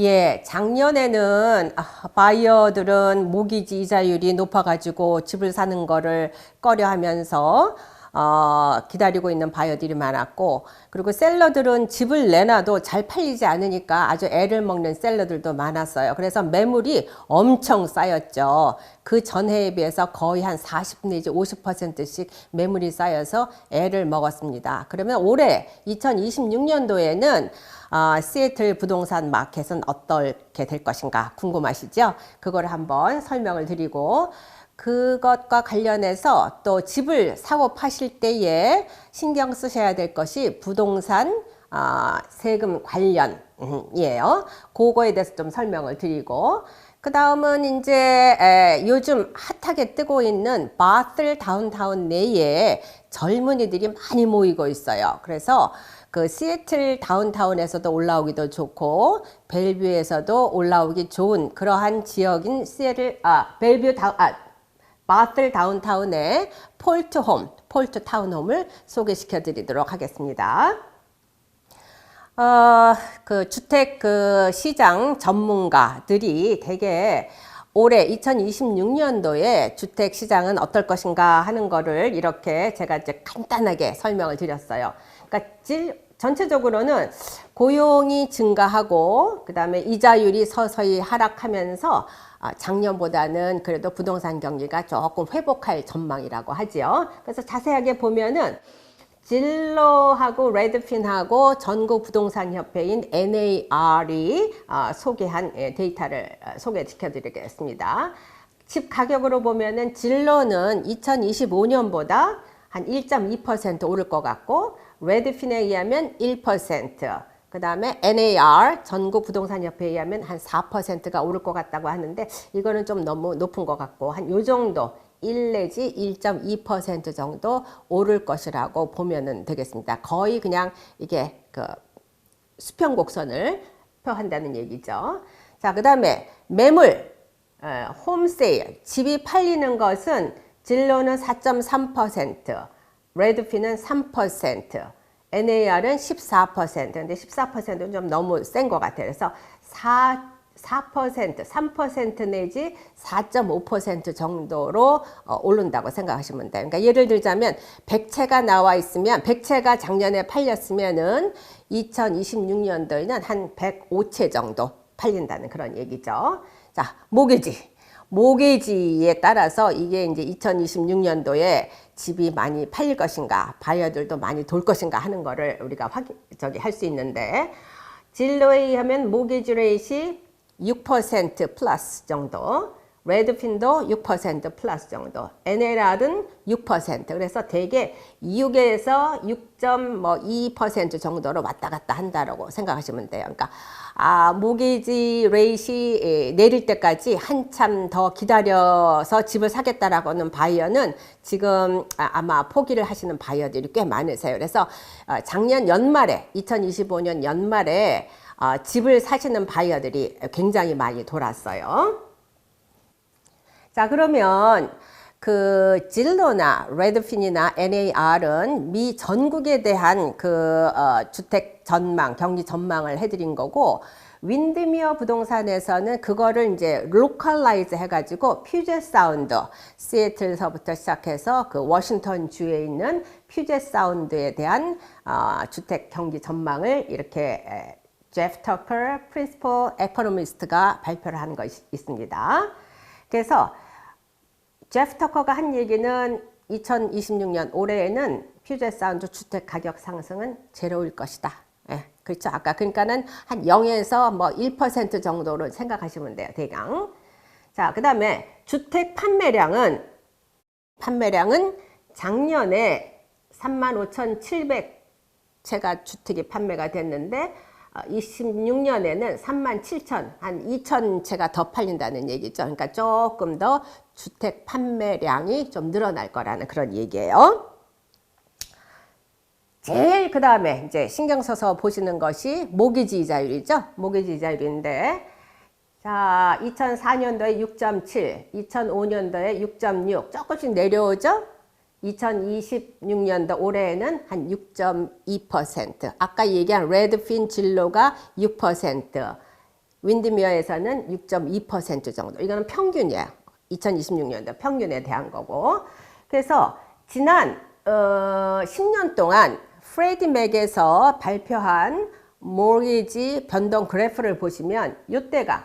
예, 작년에는 바이어들은 모기지 이자율이 높아가지고 집을 사는 거를 꺼려 하면서 기다리고 있는 바이어들이 많았고, 그리고 셀러들은 집을 내놔도 잘 팔리지 않으니까 아주 애를 먹는 셀러들도 많았어요. 그래서 매물이 엄청 쌓였죠. 그 전해에 비해서 거의 한 40 내지 50%씩 매물이 쌓여서 애를 먹었습니다. 그러면 올해 2026년도에는 시애틀 부동산 마켓은 어떻게 될 것인가 궁금하시죠? 그걸 한번 설명을 드리고, 그것과 관련해서 또 집을 사고 파실 때에 신경 쓰셔야 될 것이 부동산 세금 관련이에요. 그거에 대해서 좀 설명을 드리고, 그 다음은 이제 요즘 핫하게 뜨고 있는 바틀 다운타운 내에 젊은이들이 많이 모이고 있어요. 그래서 그 시애틀 다운타운에서도 올라오기도 좋고 벨뷰에서도 올라오기 좋은 그러한 지역인 바틀 다운타운의 폴트 타운홈을 소개시켜 드리도록 하겠습니다. 그 주택 시장 전문가들이 되게 올해 2026년도에 주택 시장은 어떨 것인가 하는 거를 이렇게 제가 이제 간단하게 설명을 드렸어요. 그러니까 전체적으로는 고용이 증가하고 그다음에 이자율이 서서히 하락하면서 작년보다는 그래도 부동산 경기가 조금 회복할 전망이라고 하지요. 그래서 자세하게 보면은 질로하고 레드핀하고 전국 부동산 협회인 NAR이 소개한 레이터를 소개시켜 드리겠습니다. 집 가격으로 보면은 질로는 2025년보다 한 1.2% 오를 것 같고, 레드핀에 의하면 1%, 그 다음에 NAR 전국 부동산 협회에 의하면 한 4%가 오를 것 같다고 하는데, 이거는 좀 너무 높은 것 같고 한 요 정도 1 내지 1.2% 정도 오를 것이라고 보면 되겠습니다. 거의 그냥 이게 그 수평 곡선을 표한다는 얘기죠. 자, 그 다음에 매물, 홈세일, 집이 팔리는 것은 질로는 4.3%, 레드핀은 3%, NAR은 14%. 근데 14%는 좀 너무 센 것 같아요. 그래서 3% 내지 4.5% 정도로 오른다고 생각하시면 돼요. 그러니까 예를 들자면 100채가 나와 있으면 100채가 작년에 팔렸으면은 2026년도에는 한 105채 정도 팔린다는 그런 얘기죠. 자, 모기지에 따라서 이게 이제 2026년도에 집이 많이 팔릴 것인가, 바이어들도 많이 돌 것인가 하는 거를 우리가 할 수 있는데, 진로에 의하면 모기지 레이시 6% 플러스 정도, 레드핀도 6% 플러스 정도, NLR은 6%. 그래서 대개 6에서 6.2% 정도로 왔다 갔다 한다라고 생각하시면 돼요. 그러니까 모기지 레이시 내릴 때까지 한참 더 기다려서 집을 사겠다라고 하는 바이어는 지금 아마 포기를 하시는 바이어들이 꽤 많으세요. 그래서 작년 연말에 2025년 연말에 집을 사시는 바이어들이 굉장히 많이 돌았어요. 자, 그러면 그 질로나 레드핀이나 NAR은 미 전국에 대한 주택 전망, 경기 전망을 해드린 거고, 윈드미어 부동산에서는 그거를 이제 로컬라이즈 해가지고 퓨젯 사운드, 시애틀서부터 시작해서 그 워싱턴 주에 있는 퓨젯 사운드에 대한 주택 경기 전망을 이렇게 제프 터커 프린시플 에코노미스트가 발표를 한 것이 있습니다. 그래서 제프 터커가 한 얘기는 2026년 올해에는 퓨젯 사운드 주택 가격 상승은 제로일 것이다. 예, 그렇죠. 아까 그러니까는 한 0에서 뭐 1% 정도로 생각하시면 돼요, 대강. 자, 그 다음에 주택 판매량은 작년에 35,700채가 주택이 판매가 됐는데 26년에는 37,000, 한 2,000채가 더 팔린다는 얘기죠. 그러니까 조금 더 주택 판매량이 좀 늘어날 거라는 그런 얘기예요. 제일 그 다음에 이제 신경 써서 보시는 것이 모기지 이자율이죠. 모기지 이자율인데, 자, 2004년도에 6.7, 2005년도에 6.6, 조금씩 내려오죠. 2026년도 올해에는 한 6.2%, 아까 얘기한 레드핀 진로가 6%, 윈드미어에서는 6.2% 정도. 이거는 평균이에요. 2026년도 평균에 대한 거고. 그래서 지난 10년 동안 프레디 맥에서 발표한 모기지 변동 그래프를 보시면 이때가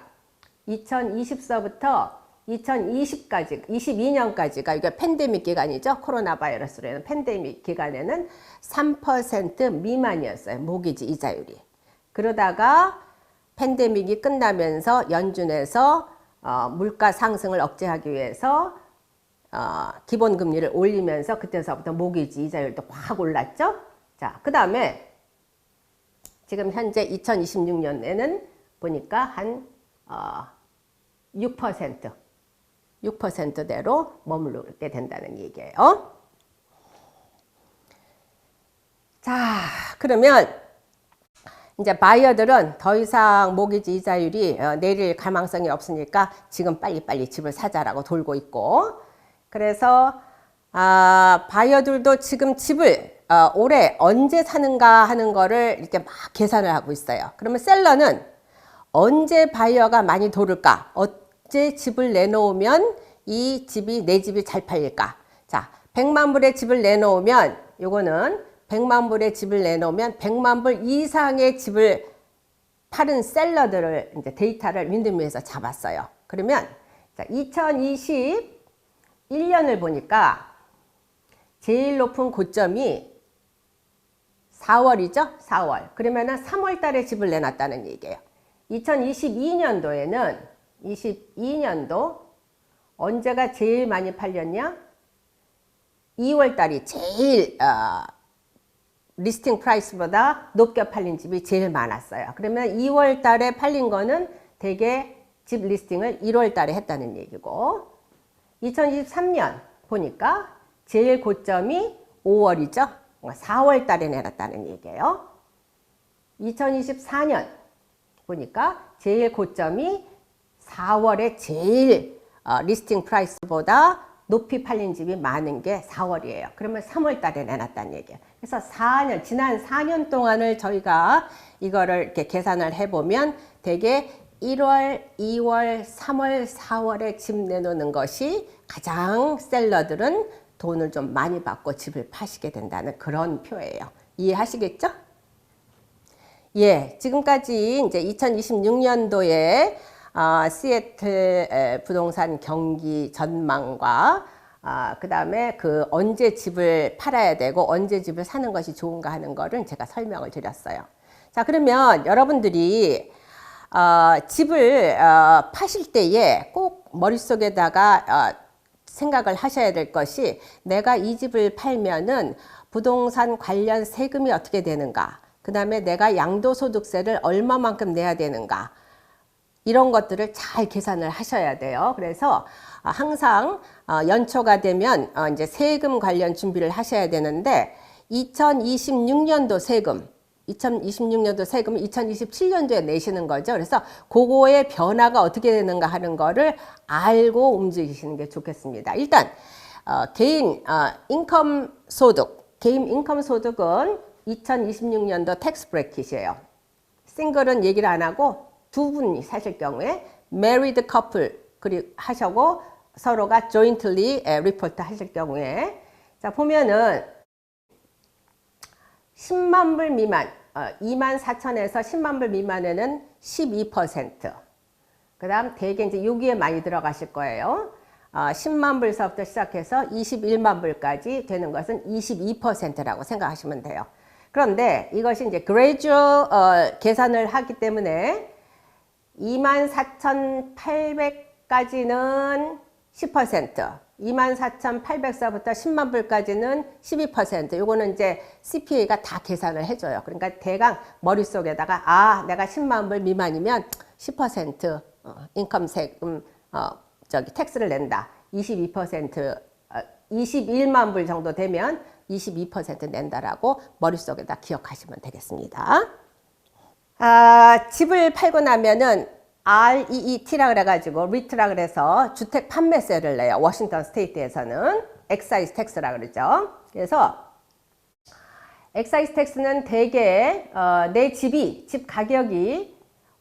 2020서부터 2020까지, 22년까지가 이게 팬데믹 기간이죠. 코로나 바이러스로 인한 팬데믹 기간에는 3% 미만이었어요. 모기지 이자율이. 그러다가 팬데믹이 끝나면서 연준에서 물가 상승을 억제하기 위해서 기본금리를 올리면서 그때서부터 모기지 이자율도 확 올랐죠. 자, 그 다음에 지금 현재 2026년에는 보니까 한 6%대로 머무르게 된다는 얘기예요. 자, 그러면 이제 바이어들은 더 이상 모기지 이자율이 내릴 가망성이 없으니까 지금 빨리빨리 집을 사자라고 돌고 있고, 그래서 바이어들도 지금 집을 올해 언제 사는가 하는 거를 이렇게 막 계산을 하고 있어요. 그러면 셀러는 언제 바이어가 많이 도를까? 언제 집을 내놓으면 이 집이 내 집이 잘 팔릴까? 자, 100만 불의 집을 내놓으면 요거는 100만 불의 집을 내놓으면 100만 불 이상의 집을 파는 셀러들을 이제 데이터를 윈드미에서 잡았어요. 그러면 자, 2021년을 보니까 제일 높은 고점이 4월이죠? 4월. 그러면은 3월 달에 집을 내놨다는 얘기예요. 2022년도에는 22년도 언제가 제일 많이 팔렸냐? 2월 달이 제일 리스팅 프라이스보다 높게 팔린 집이 제일 많았어요. 그러면 2월 달에 팔린 거는 대개 집 리스팅을 1월 달에 했다는 얘기고, 2023년 보니까 제일 고점이 5월이죠. 4월 달에 내놨다는 얘기예요. 2024년 보니까 제일 고점이 4월에 제일 리스팅 프라이스보다 높이 팔린 집이 많은 게 4월이에요. 그러면 3월 달에 내놨다는 얘기예요. 그래서 지난 4년 동안을 저희가 이거를 이렇게 계산을 해보면 대개 1월, 2월, 3월, 4월에 집 내놓는 것이 가장 셀러들은 돈을 좀 많이 받고 집을 파시게 된다는 그런 표예요. 이해하시겠죠? 예, 지금까지 이제 2026년도에 시애틀 부동산 경기 전망과 그 다음에 언제 집을 팔아야 되고 언제 집을 사는 것이 좋은가 하는 거를 제가 설명을 드렸어요. 자, 그러면 여러분들이 집을 파실 때에 꼭 머릿속에다가 생각을 하셔야 될 것이, 내가 이 집을 팔면은 부동산 관련 세금이 어떻게 되는가, 그 다음에 내가 양도소득세를 얼마만큼 내야 되는가, 이런 것들을 잘 계산을 하셔야 돼요. 그래서 항상 연초가 되면 이제 세금 관련 준비를 하셔야 되는데, 2026년도 세금은 2027년도에 내시는 거죠. 그래서 그거의 변화가 어떻게 되는가 하는 거를 알고 움직이시는 게 좋겠습니다. 일단 개인 인컴 소득은 2026년도 텍스 브래킷이에요. 싱글은 얘기를 안 하고 두 분이 사실 경우에 married couple 그리고 하시고 서로가 jointly 리포트 하실 경우에, 자 보면은 10만 불 미만, 2만 4천에서 10만 불 미만에는 12%. 그 다음 대개 이제 여기에 많이 들어가실 거예요. 10만 불서부터 시작해서 21만 불까지 되는 것은 22%라고 생각하시면 돼요. 그런데 이것이 이제 gradual 계산을 하기 때문에 24,800까지는 10%, 24,800서부터 10만 불까지는 12%. 요거는 이제 CPA가 다 계산을 해줘요. 그러니까 대강 머릿속에다가 내가 10만 불 미만이면 10% 인컴 세금 텍스를 낸다. 22% 21만 불 정도 되면 22% 낸다라고 머릿속에다 기억하시면 되겠습니다. 집을 팔고 나면은 REET라 그래가지고 리트라 그래서 주택 판매세를 내요. 워싱턴 스테이트에서는 엑사이즈 텍스라 그러죠. 그래서 엑사이즈 텍스는 대개 내 집 가격이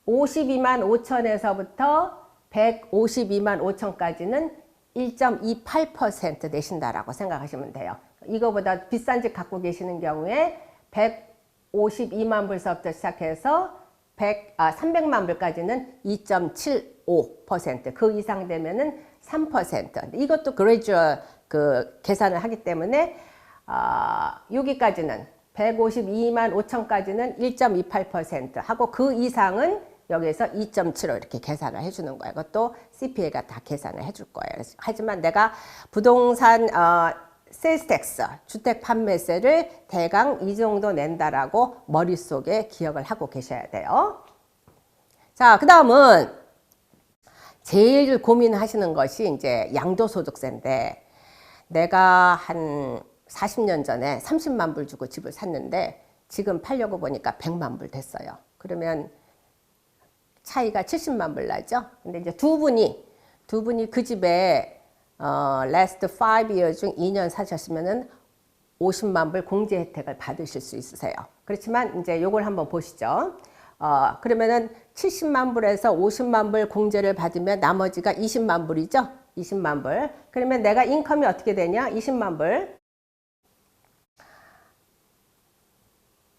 52만 5천에서부터 152만 5천까지는 1.28% 내신다라고 생각하시면 돼요. 이거보다 비싼 집 갖고 계시는 경우에 152만 불서부터 시작해서 300만 불까지는 2.75%, 그 이상 되면은 3%. 이것도 그레이주얼 계산을 하기 때문에 여기까지는 152만 5천까지는 1.28% 하고 그 이상은 여기에서 2.75 이렇게 계산을 해주는 거예요. 이것도 CPA가 다 계산을 해줄 거예요. 하지만 내가 부동산 세일스 텍스, 주택 판매세를 대강 이 정도 낸다라고 머릿속에 기억을 하고 계셔야 돼요. 자, 그 다음은 제일 고민하시는 것이 이제 양도소득세인데, 내가 한 40년 전에 30만 불 주고 집을 샀는데 지금 팔려고 보니까 100만 불 됐어요. 그러면 차이가 70만 불 나죠. 근데 이제 두 분이 그 집에 last 5 years 중 2년 사셨으면은 50만 불 공제 혜택을 받으실 수 있으세요. 그렇지만 이제 요걸 한번 보시죠. 그러면은 70만 불에서 50만 불 공제를 받으면 나머지가 20만 불이죠. 20만 불. 그러면 내가 인컴이 어떻게 되냐? 20만 불.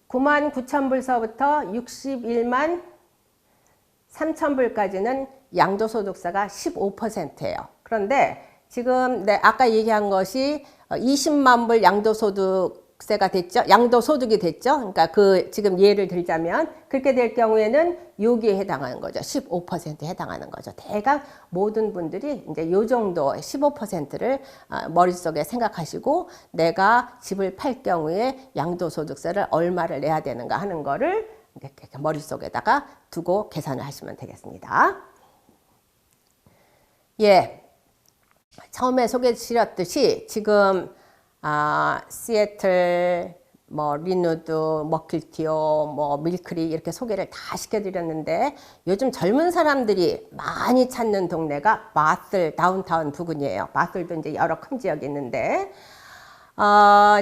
9만 9천 불서부터 61만 3천 불까지는 양도소득세가 15%예요. 그런데 지금 아까 얘기한 것이 20만 불 양도소득세가 됐죠. 양도소득이 됐죠. 그러니까 지금 예를 들자면 그렇게 될 경우에는 여기에 해당하는 거죠. 15%에 해당하는 거죠. 대강 모든 분들이 이제 요 정도 15%를 머릿속에 생각하시고 내가 집을 팔 경우에 양도소득세를 얼마를 내야 되는가 하는 거를 이렇게 머릿속에다가 두고 계산을 하시면 되겠습니다. 예. 처음에 소개해드렸듯이 지금 시애틀, 리누드, 머킬티오, 밀크리 이렇게 소개를 다 시켜드렸는데 요즘 젊은 사람들이 많이 찾는 동네가 바슬 다운타운 부근이에요. 바슬도 이제 여러 큰 지역이 있는데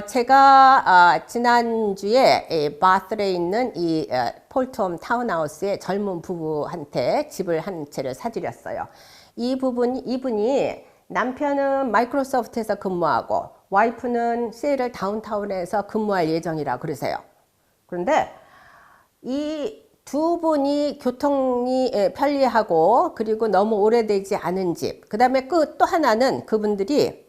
제가 지난주에 바슬에 있는 이 폴트홈 타운하우스의 젊은 부부한테 집을 한 채를 사드렸어요. 이분이 남편은 마이크로소프트에서 근무하고 와이프는 시애틀 다운타운에서 근무할 예정이라 그러세요. 그런데 이 두 분이 교통이 편리하고 그리고 너무 오래되지 않은 집, 그 다음에 또 하나는 그분들이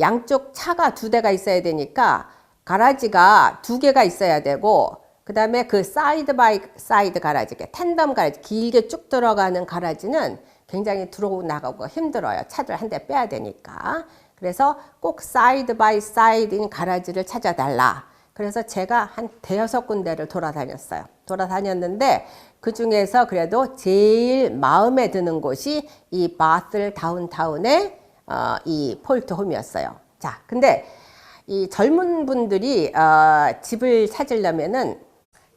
양쪽 차가 2대가 있어야 되니까 가라지가 2개가 있어야 되고 그 다음에 그 사이드 바이 사이드 가라지, 텐덤 가라지, 길게 쭉 들어가는 가라지는 굉장히 들어오고 나가고 힘들어요. 차들 한 대 빼야 되니까. 그래서 꼭 사이드 바이 사이드인 가라지를 찾아달라. 그래서 제가 한 5군데를 돌아다녔는데 그 중에서 그래도 제일 마음에 드는 곳이 이 바슬 다운타운의 이 폴트홈이었어요. 자, 근데 이 젊은 분들이 집을 찾으려면은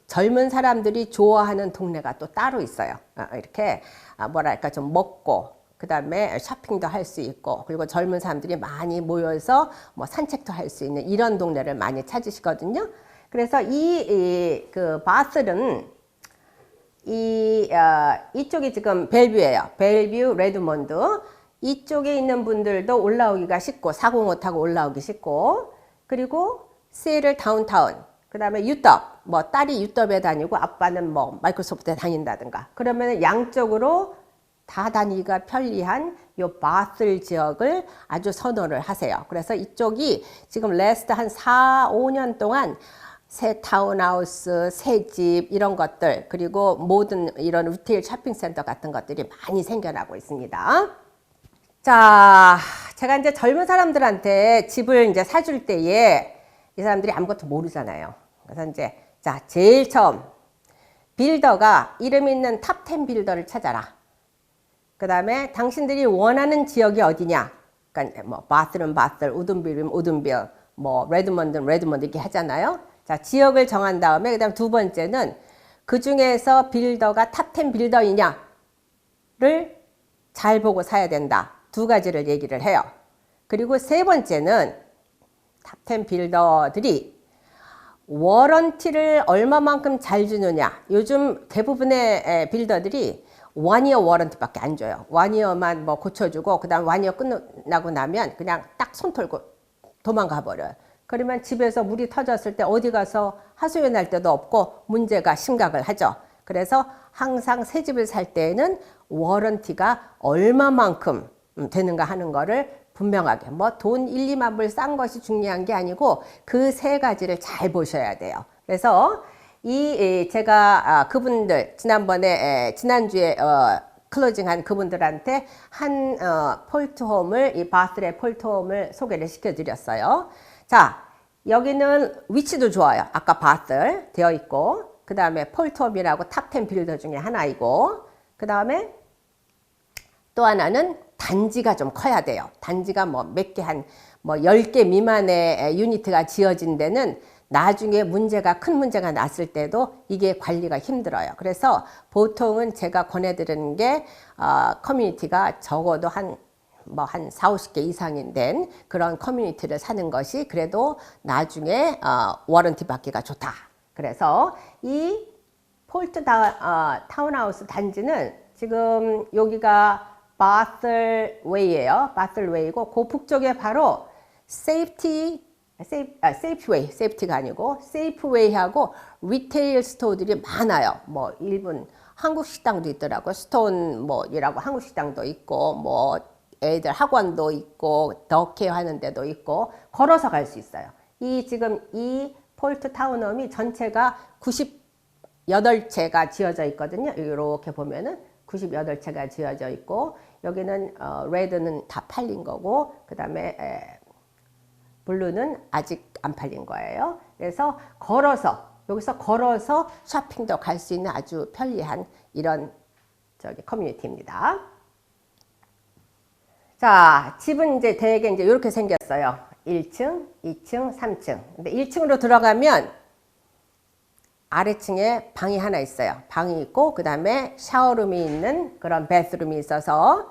젊은 사람들이 좋아하는 동네가 또 따로 있어요. 이렇게 뭐랄까 좀 먹고 그 다음에 쇼핑도 할 수 있고 그리고 젊은 사람들이 많이 모여서 뭐 산책도 할 수 있는 이런 동네를 많이 찾으시거든요. 그래서 그 바슬은 이쪽이 지금 벨뷰예요. 벨뷰, 레드몬드. 이쪽에 있는 분들도 올라오기가 쉽고 405 타고 올라오기 쉽고 그리고 시애틀 다운타운, 그 다음에 유덕, 딸이 유덕에 다니고 아빠는 마이크로소프트에 다닌다든가 그러면 양쪽으로 다 다니기가 편리한 요 바슬 지역을 아주 선호를 하세요. 그래서 이쪽이 지금 레스트 한 4, 5년 동안 새 타운하우스, 새 집 이런 것들 그리고 모든 이런 리테일 쇼핑센터 같은 것들이 많이 생겨나고 있습니다. 자, 제가 이제 젊은 사람들한테 집을 이제 사줄 때에 이 사람들이 아무것도 모르잖아요. 그래서 이제 제일 처음 빌더가 이름 있는 탑 10 빌더를 찾아라. 그 다음에 당신들이 원하는 지역이 어디냐? 그러니까 바슬은 바슬, 우든빌은 우든빌, 레드먼드는 레드먼드 이렇게 하잖아요. 자, 지역을 정한 다음에 그다음 두 번째는 그 중에서 빌더가 탑 10 빌더이냐를 잘 보고 사야 된다. 2가지를 얘기를 해요. 그리고 세 번째는 탑 10 빌더들이 워런티를 얼마만큼 잘 주느냐. 요즘 대부분의 빌더들이 원이어 워런티밖에 안 줘요. 원이어만 뭐 고쳐주고 그다음 원이어 끝나고 나면 그냥 딱 손 털고 도망가 버려요. 그러면 집에서 물이 터졌을 때 어디 가서 하소연할 데도 없고 문제가 심각을 하죠. 그래서 항상 새 집을 살 때에는 워런티가 얼마만큼 되는가 하는 거를 분명하게 뭐 돈 1, 2만 불 싼 것이 중요한 게 아니고 그 세 가지를 잘 보셔야 돼요. 그래서 제가 그분들 지난주에 클로징한 그분들한테 한 폴트홈을 이 바틀의 폴트홈을 소개를 시켜드렸어요. 자, 여기는 위치도 좋아요. 아까 바틀 되어 있고 그 다음에 폴트홈이라고 탑10 빌더 중에 하나이고 그 다음에 또 하나는 단지가 좀 커야 돼요. 단지가 뭐 몇 개 뭐 10개 미만의 유니트가 지어진 데는 나중에 큰 문제가 났을 때도 이게 관리가 힘들어요. 그래서 보통은 제가 권해드리는 게 커뮤니티가 적어도 한 4, 50개 이상인 된 그런 커뮤니티를 사는 것이 그래도 나중에 워런티 받기가 좋다. 그래서 이 폴트 타운하우스 단지는 지금 여기가 바틀웨이예요. 바틀웨이고 그 북쪽에 바로 세이프웨이가 아니고 세이프웨이하고 리테일 스토어들이 많아요. 뭐 일본 한국 식당도 있더라고요. 스톤 뭐이라고 한국 식당도 있고 뭐 애들 학원도 있고 더케어 하는 데도 있고 걸어서 갈 수 있어요. 지금 이 폴트 타운홈이 전체가 98채가 지어져 있거든요. 이렇게 보면은 98채가 지어져 있고 여기는 레드는 다 팔린 거고 그 다음에 블루는 아직 안 팔린 거예요. 그래서 여기서 걸어서 쇼핑도 갈 수 있는 아주 편리한 이런 커뮤니티입니다. 자, 집은 이제 대개 이렇게 생겼어요. 1층, 2층, 3층. 근데 1층으로 들어가면 아래층에 방이 하나 있어요. 방이 있고 그 다음에 샤워룸이 있는 그런 베스룸이 있어서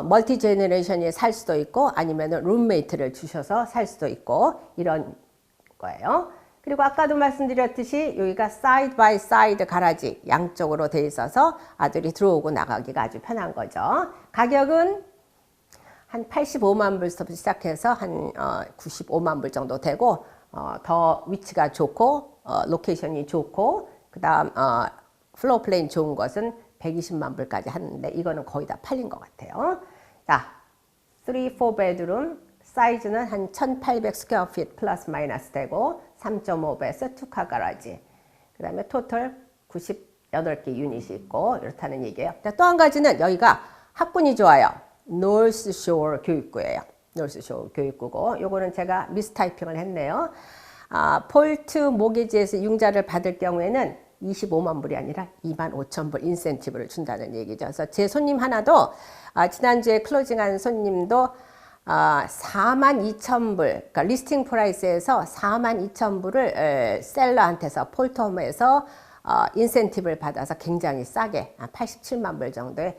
멀티 제너레이션이 살 수도 있고 아니면 룸메이트를 주셔서 살 수도 있고 이런 거예요. 그리고 아까도 말씀드렸듯이 여기가 사이드 바이 사이드 가라지 양쪽으로 돼 있어서 아들이 들어오고 나가기가 아주 편한 거죠. 가격은 한 85만 불부터 시작해서 한 95만 불 정도 되고 더 위치가 좋고 로케이션이 좋고 그 다음 플로어 플레인 좋은 것은 120만 불까지 하는데 이거는 거의 다 팔린 것 같아요. 자, 3, 4베드룸 사이즈는 한 1800 스퀘어 피트 플러스 마이너스 되고 3.5배에서 투카 가라지 그 다음에 토탈 98개 유닛이 있고 이렇다는 얘기예요. 또 한 가지는 여기가 학군이 좋아요. 노스쇼어 교육구예요. 노스쇼어 교육구고 요거는 제가 미스타이핑을 했네요. 폴트 모기지에서 융자를 받을 경우에는 25만 불이 아니라 2만 5천 불 인센티브를 준다는 얘기죠. 그래서 제 손님 하나도 지난주에 클로징한 손님도 4만 2천 불, 그러니까 리스팅 프라이스에서 4만 2천 불을 셀러한테서 폴트홈에서 인센티브를 받아서 굉장히 싸게 87만 불 정도의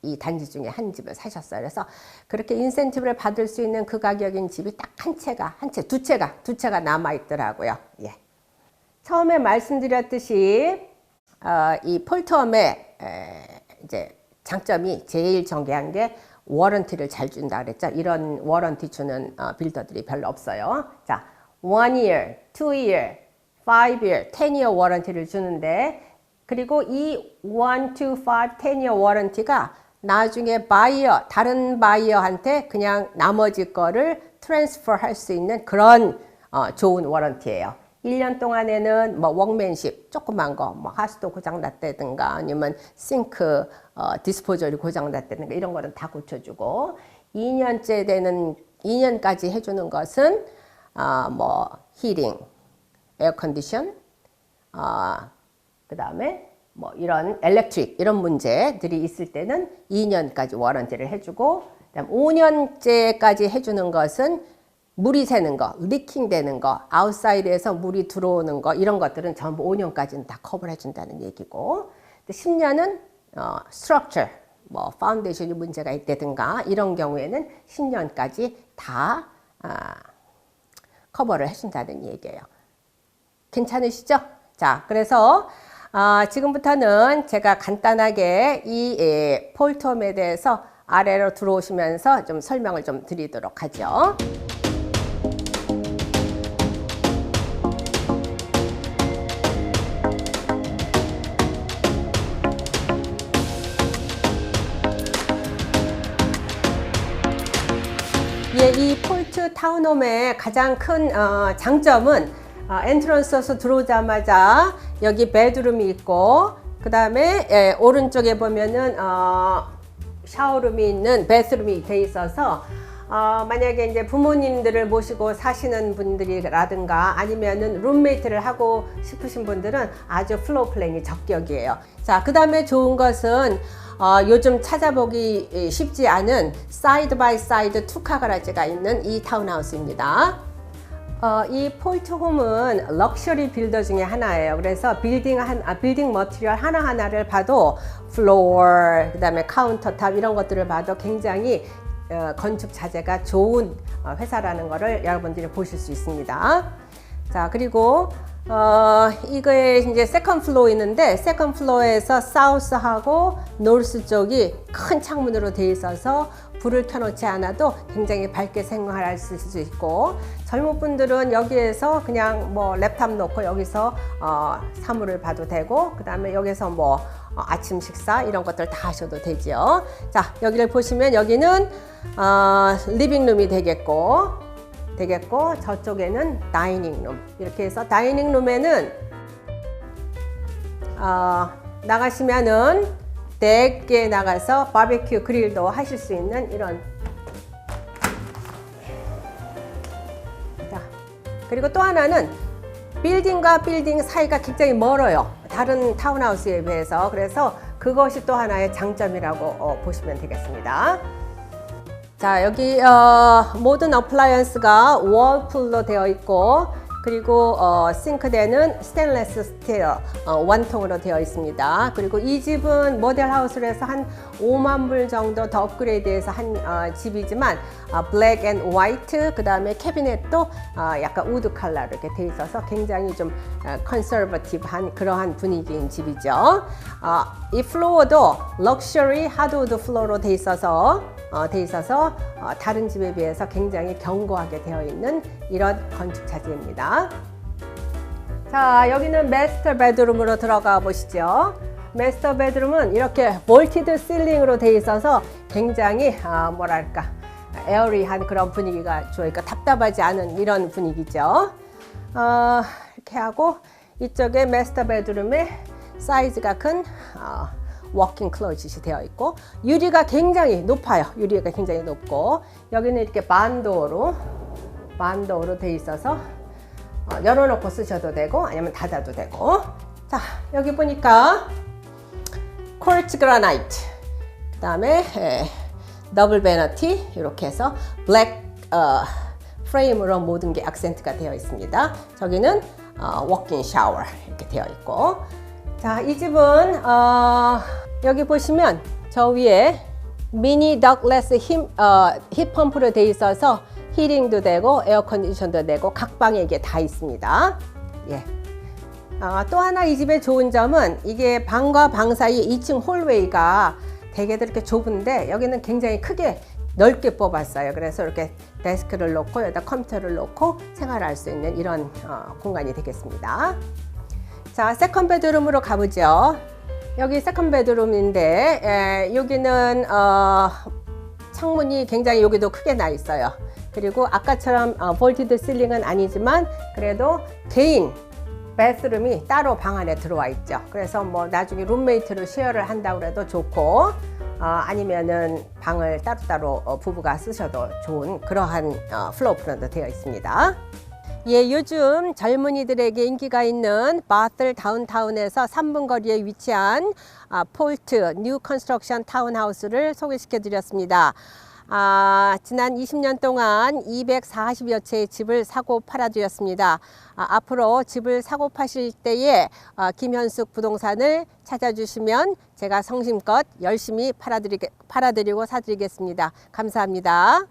이 단지 중에 한 집을 사셨어요. 그래서 그렇게 인센티브를 받을 수 있는 그 가격인 집이 딱 두 채가 남아 있더라고요. 예. 처음에 말씀드렸듯이 이 폴트홈의 이제 장점이 제일 중요한 게 워런티를 잘 준다 그랬죠. 이런 워런티 주는 빌더들이 별로 없어요. 자, 1 year, 2 year, 5 year, 10 year 워런티를 주는데 그리고 이 1, 2, 5, 10 year 워런티가 나중에 다른 바이어한테 그냥 나머지 거를 트랜스퍼 할 수 있는 그런 좋은 워런티예요. 1년 동안에는 뭐 워크맨십 조그만 거, 뭐 하수도 고장났다든가 아니면 싱크 디스포저리 고장났다든가 이런 거는 다 고쳐주고 2년까지 해주는 것은 뭐 히팅, 에어컨디션, 그 다음에 뭐 이런 엘렉트릭 이런 문제들이 있을 때는 2년까지 워런티를 해주고 그다음 5년째까지 해주는 것은 물이 새는 거, 리킹 되는 거, 아웃사이드에서 물이 들어오는 거 이런 것들은 전부 5년까지는 다 커버를 해준다는 얘기고 10년은 스트럭처, 뭐 파운데이션이 문제가 있다든가 이런 경우에는 10년까지 다 커버를 해준다는 얘기예요. 괜찮으시죠? 자, 그래서 지금부터는 제가 간단하게 이 폴트홈에 대해서 아래로 들어오시면서 좀 설명을 좀 드리도록 하죠. 예, 이 폴트 타운홈의 가장 큰 장점은 엔트런스에서 들어오자마자 여기 베드룸이 있고, 그 다음에 오른쪽에 보면은 샤워룸이 있는 베스룸이 돼 있어서 만약에 이제 부모님들을 모시고 사시는 분들이라든가 아니면은 룸메이트를 하고 싶으신 분들은 아주 플로어 플랜이 적격이에요. 자, 그 다음에 좋은 것은 요즘 찾아보기 쉽지 않은 사이드 바이 사이드 투카 가라지가 있는 이 타운하우스입니다. 이 폴트홈은 럭셔리 빌더 중에 하나예요. 그래서 빌딩 머티리얼 하나하나를 봐도 플로어, 그 다음에 카운터탑 이런 것들을 봐도 굉장히 건축 자재가 좋은 회사라는 것을 여러분들이 보실 수 있습니다. 자, 그리고 이거에 이제 세컨 플로어 있는데, 세컨 플로어에서 사우스하고 노스 쪽이 큰 창문으로 되어 있어서 불을 켜놓지 않아도 굉장히 밝게 생활할 수 있고, 젊은 분들은 여기에서 그냥 뭐 랩탑 놓고 여기서 사물을 봐도 되고, 그 다음에 여기서 뭐 아침 식사 이런 것들 다 하셔도 되죠. 자, 여기를 보시면 여기는 리빙룸이 되겠고 저쪽에는 다이닝룸, 이렇게 해서 다이닝룸에는 나가시면은 댁에 나가서 바베큐 그릴도 하실 수 있는 이런. 자, 그리고 또 하나는 빌딩과 빌딩 사이가 굉장히 멀어요, 다른 타운하우스에 비해서. 그래서 그것이 또 하나의 장점이라고 보시면 되겠습니다. 자, 여기 모든 어플라이언스가 월풀로 되어 있고, 그리고 싱크대는 스테인리스 스틸 원통으로 되어 있습니다. 그리고 이 집은 모델 하우스로 해서 한 5만 불 정도 더 업그레이드해서 한 집이지만 블랙 앤 화이트, 그 다음에 캐비넷도 약간 우드 컬러로 이렇게 되어 있어서 굉장히 좀 컨서버티브한 그러한 분위기인 집이죠. 이 플로어도 럭셔리 하드우드 플로어로 되어 있어서 다른 집에 비해서 굉장히 견고하게 되어 있는 이런 건축 자재입니다. 자, 여기는 마스터 베드룸으로 들어가 보시죠. 마스터 베드룸은 이렇게 볼티드 실링으로 되어 있어서 굉장히 뭐랄까 에어리한 그런 분위기가 좋으니까 답답하지 않은 이런 분위기죠. 이렇게 하고 이쪽에 마스터 베드룸에 사이즈가 큰 워킹 클로짓이 되어 있고, 유리가 굉장히 높아요. 유리가 굉장히 높고, 여기는 이렇게 반도어로 되어 있어서 열어놓고 쓰셔도 되고 아니면 닫아도 되고. 자, 여기 보니까 쿼츠 그라나이트, 그 다음에 더블 베너티 이렇게 해서 블랙 프레임으로 모든 게 악센트가 되어 있습니다. 저기는 워킹 샤워 이렇게 되어 있고. 자, 이 집은 여기 보시면 저 위에 미니 덕레스 힙 펌프로 되어 있어서 히팅도 되고 에어컨디션도 되고 각 방에 이게 다 있습니다. 예. 또 하나 이 집의 좋은 점은 이게 방과 방 사이 2층 홀웨이가 되게도 이렇게 좁은데 여기는 굉장히 크게 넓게 뽑았어요. 그래서 이렇게 데스크를 놓고 여기다 컴퓨터를 놓고 생활할 수 있는 이런 공간이 되겠습니다. 자, 세컨 베드룸으로 가보죠. 여기 세컨 베드룸인데 여기는 창문이 굉장히 여기도 크게 나 있어요. 그리고 아까처럼 볼티드 실링은 아니지만 그래도 개인 베스룸이 따로 방 안에 들어와 있죠. 그래서 뭐 나중에 룸메이트로 쉐어를 한다고 해도 좋고, 아니면은 방을 따로따로 부부가 쓰셔도 좋은 그러한 플로어 플랜도 되어 있습니다. 예, 요즘 젊은이들에게 인기가 있는 바틀 다운타운에서 3분 거리에 위치한 폴트 뉴 컨스트럭션 타운하우스를 소개시켜 드렸습니다. 지난 20년 동안 240여 채의 집을 사고 팔아드렸습니다. 앞으로 집을 사고 파실 때에 김현숙 부동산을 찾아주시면 제가 성심껏 열심히 팔아드리고 사드리겠습니다. 감사합니다.